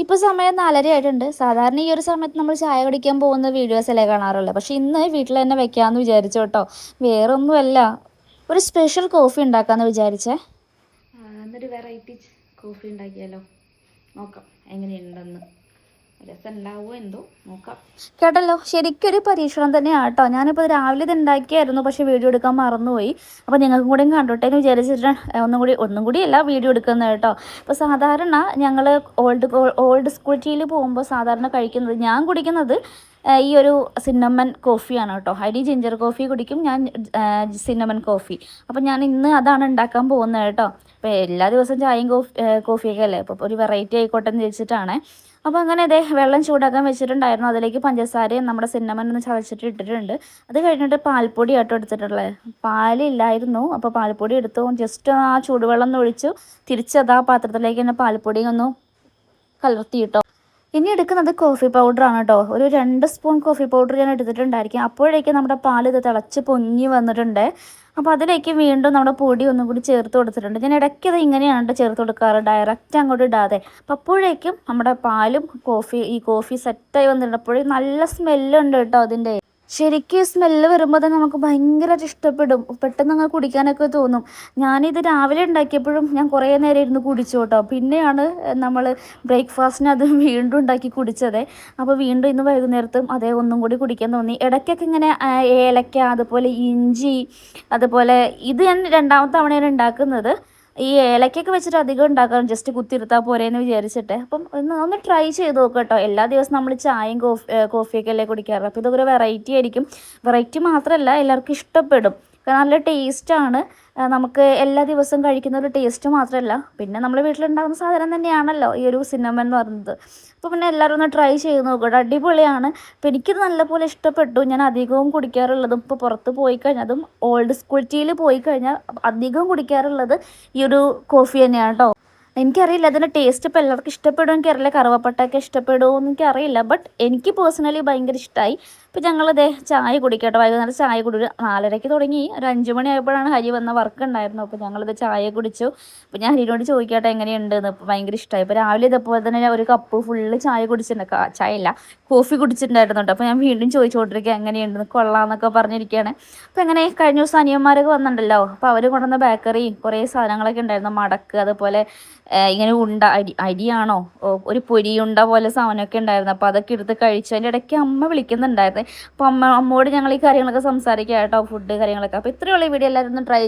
ഇപ്പോൾ സമയം 4:30 ആയിട്ടുണ്ട്. സാധാരണ ഈ ഒരു സമയത്ത് നമ്മൾ ചായ കുടിക്കാൻ പോകുന്ന വീഡിയോസല്ലേ കാണാറുള്ളത്. പക്ഷേ ഇന്ന് വീട്ടിൽ തന്നെ വെക്കാമെന്ന് വിചാരിച്ചു കേട്ടോ. വേറൊന്നുമല്ല, ഒരു സ്പെഷ്യൽ കോഫി ഉണ്ടാക്കാമെന്ന് വിചാരിച്ചേ. എന്നൊരു വെറൈറ്റി കോഫി ഉണ്ടാക്കിയാലോ, നോക്കാം എങ്ങനെയുണ്ടെന്ന്. രസം ഉണ്ടാവുമോ എന്തോ നോക്കാം. കേട്ടല്ലോ, ശരിക്കൊരു പരീക്ഷണം തന്നെയാണ് കേട്ടോ. ഞാനിപ്പോൾ രാവിലെ ഇത് ഉണ്ടാക്കിയായിരുന്നു, പക്ഷേ വീഡിയോ എടുക്കാൻ മറന്നുപോയി. അപ്പോൾ നിങ്ങൾക്കും കൂടെയും കണ്ടോട്ടെ എന്ന് വിചാരിച്ചിട്ട് ഒന്നും കൂടിയല്ല വീഡിയോ എടുക്കുന്നത് കേട്ടോ. ഇപ്പോൾ സാധാരണ ഞങ്ങൾ ഓൾഡ് സ്കൂൾ ടീയിൽ പോകുമ്പോൾ സാധാരണ കഴിക്കുന്നത്, ഞാൻ കുടിക്കുന്നത് ഈ ഒരു സിന്നമൺ കോഫിയാണ് കേട്ടോ. ഹരി ജിഞ്ചർ കോഫി കുടിക്കും, ഞാൻ സിന്നമൺ കോഫി. അപ്പോൾ ഞാൻ ഇന്ന് അതാണ് ഉണ്ടാക്കാൻ പോകുന്നത് കേട്ടോ. അപ്പോൾ എല്ലാ ദിവസവും ചായയും കോഫിയൊക്കെ അല്ലേ, അപ്പോൾ ഒരു വെറൈറ്റി ആയിക്കോട്ടെ എന്ന് വെച്ചിട്ടാണ്. അപ്പോൾ അങ്ങനെ ഇതേ വെള്ളം ചൂടാക്കാൻ വെച്ചിട്ടുണ്ടായിരുന്നു. അതിലേക്ക് പഞ്ചസാരയും നമ്മുടെ സിന്നമൺ ഒന്ന് ചതച്ചിട്ട് ഇട്ടിട്ടുണ്ട്. അത് കഴിഞ്ഞിട്ട് പാൽപ്പൊടി ആട്ടോ എടുത്തിട്ടുള്ളത്. പാലില്ലായിരുന്നു, അപ്പോൾ പാൽപ്പൊടി എടുത്തു. ജസ്റ്റ് ആ ചൂടുവെള്ളം ഒഴിച്ചു തിരിച്ചത് ആ പാത്രത്തിലേക്ക് തന്നെ പാൽപ്പൊടി ഒന്ന് കലർത്തിയിട്ടോ. ഇനി എടുക്കുന്നത് കോഫി പൗഡറാണ് കേട്ടോ. ഒരു 2 സ്പൂൺ കോഫി പൗഡർ ഞാൻ എടുത്തിട്ടുണ്ടായിരിക്കും. അപ്പോഴേക്കും നമ്മുടെ പാൽ ഇത് തിളച്ച് പൊങ്ങി വന്നിട്ടുണ്ട്. അപ്പോൾ അതിലേക്ക് വീണ്ടും നമ്മുടെ പൊടി ഒന്നും കൂടി ചേർത്ത് കൊടുത്തിട്ടുണ്ട്. ഞാൻ ഇടയ്ക്ക് അത് ഇങ്ങനെയാണ് ചേർത്ത് കൊടുക്കാറ്, ഡയറക്റ്റ് അങ്ങോട്ട് ഇടാതെ. അപ്പോൾ അപ്പോഴേക്കും നമ്മുടെ പാലും ഈ കോഫി സെറ്റായി വന്നിട്ടുണ്ട്. അപ്പോഴേക്കും നല്ല സ്മെല്ലുണ്ട് കേട്ടോ അതിൻ്റെ. ശരിക്കും സ്മെല്ല് വരുമ്പോൾ തന്നെ നമുക്ക് ഭയങ്കരമായിട്ട് ഇഷ്ടപ്പെടും. പെട്ടെന്ന് അങ്ങ് കുടിക്കാനൊക്കെ തോന്നും. ഞാനിത് രാവിലെ ഉണ്ടാക്കിയപ്പോഴും ഞാൻ കുറേ നേരം ഇരുന്ന് കുടിച്ചു കേട്ടോ. പിന്നെയാണ് നമ്മൾ ബ്രേക്ക്ഫാസ്റ്റിന് അത് വീണ്ടും ഉണ്ടാക്കി കുടിച്ചത്. അപ്പോൾ വീണ്ടും ഇന്ന് വൈകുന്നേരത്തും അതേ ഒന്നും കൂടി കുടിക്കാൻ തോന്നി. ഇടയ്ക്കൊക്കെ ഇങ്ങനെ ഏലക്ക, അതുപോലെ ഇഞ്ചി, അതുപോലെ ഇത് ഞാൻ 2ാമത്തെ തവണയാണ് ഉണ്ടാക്കുന്നത്. ഈ ഏലക്കൊക്കെ വെച്ചിട്ട് അധികം ഉണ്ടാക്കാറുണ്ട്, ജസ്റ്റ് കുത്തിരുത്താൽ പോരേന്ന് വിചാരിച്ചിട്ട്. അപ്പം ഒന്ന് ട്രൈ ചെയ്ത് നോക്കാം കേട്ടോ. എല്ലാ ദിവസവും നമ്മൾ ചായയും കോഫിയൊക്കെ അല്ലേ കുടിക്കാറ്. അപ്പോൾ ഇതൊരു വെറൈറ്റി ആയിരിക്കും. വെറൈറ്റി മാത്രമല്ല, എല്ലാവർക്കും ഇഷ്ടപ്പെടും. നല്ല ടേസ്റ്റാണ്. നമുക്ക് എല്ലാ ദിവസവും കഴിക്കുന്ന ഒരു ടേസ്റ്റ് മാത്രമല്ല, പിന്നെ നമ്മൾ വീട്ടിലുണ്ടാകുന്ന സാധനം തന്നെയാണല്ലോ ഈ ഒരു സിന്നമൺ എന്ന് പറയുന്നത്. അപ്പോൾ പിന്നെ എല്ലാവരും ഒന്ന് ട്രൈ ചെയ്ത് നോക്കട്ടെ, അടിപൊളിയാണ്. അപ്പോൾ എനിക്കിത് നല്ലപോലെ ഇഷ്ടപ്പെട്ടു. ഞാൻ അധികവും കുടിക്കാറുള്ളതും ഇപ്പോൾ പുറത്ത് പോയി കഴിഞ്ഞാൽ, അതും ഓൾഡ് സ്കൂൾ ടീയിൽ പോയി കഴിഞ്ഞാൽ അധികം കുടിക്കാറുള്ളത് ഈ ഒരു കോഫി തന്നെയാണ് കേട്ടോ. എനിക്കറിയില്ല അതിൻ്റെ ടേസ്റ്റ് ഇപ്പോൾ എല്ലാവർക്കും ഇഷ്ടപ്പെടുമോ എനിക്കറിയില്ല, കറുവപ്പട്ടയൊക്കെ ഇഷ്ടപ്പെടുമോ എന്ന് എനിക്കറിയില്ല. ബട്ട് എനിക്ക് പേഴ്സണലി ഭയങ്കര ഇഷ്ടമായി. ഇപ്പോൾ ഞങ്ങളിതേ ചായ കുടിക്കട്ടെ. വൈകുന്നേരം ചായ കുടിക്കുക 4:30 തുടങ്ങി. ഒരു 5 മണി ആയപ്പോഴാണ് ഹരി വന്ന വർക്ക് ഉണ്ടായിരുന്നു. അപ്പോൾ ഞങ്ങളിത് ചായ കുടിച്ചു. അപ്പോൾ ഞാൻ ഹരിനോട് ചോദിക്കട്ടെ എങ്ങനെയുണ്ടെന്ന്. ഇപ്പോൾ ഭയങ്കര ഇഷ്ടമായി. ഇപ്പോൾ രാവിലെ ഇതേപോലെ തന്നെ ഒരു കപ്പ് ഫുള്ള് ചായ കുടിച്ചിട്ടുണ്ട്. ചായ അല്ല, കോഫി കുടിച്ചിട്ടുണ്ടായിരുന്നുണ്ട്. അപ്പോൾ ഞാൻ വീണ്ടും ചോദിച്ചുകൊണ്ടിരിക്കുക എങ്ങനെയുണ്ടെന്ന്. കൊള്ളാമെന്നൊക്കെ പറഞ്ഞിരിക്കുകയാണ്. അപ്പോൾ അങ്ങനെ കഴിഞ്ഞ ദിവസം അനിയന്മാരൊക്കെ വന്നിട്ടുണ്ടല്ലോ. അപ്പോൾ അവർ കൊണ്ടുവന്ന ബേക്കറിയും കുറേ സാധനങ്ങളൊക്കെ ഉണ്ടായിരുന്നു. മടക്ക്, അതുപോലെ ഇങ്ങനെ അരിയാണോ ഒരു പൊരിയുണ്ട പോലെ സാധനമൊക്കെ ഉണ്ടായിരുന്നു. അപ്പോൾ അതൊക്കെ എടുത്ത് കഴിച്ചു. അതിൻ്റെ ഇടയ്ക്ക് അമ്മ വിളിക്കുന്നുണ്ടായിരുന്നു. അപ്പോൾ അമ്മയോട് ഞങ്ങൾ ഈ കാര്യങ്ങളൊക്കെ സംസാരിക്കാം കേട്ടോ, ഫുഡ് കാര്യങ്ങളൊക്കെ. അപ്പോൾ ഇത്രയുള്ള ഈ വീഡിയോ എല്ലാവരും ഒന്ന് ട്രൈ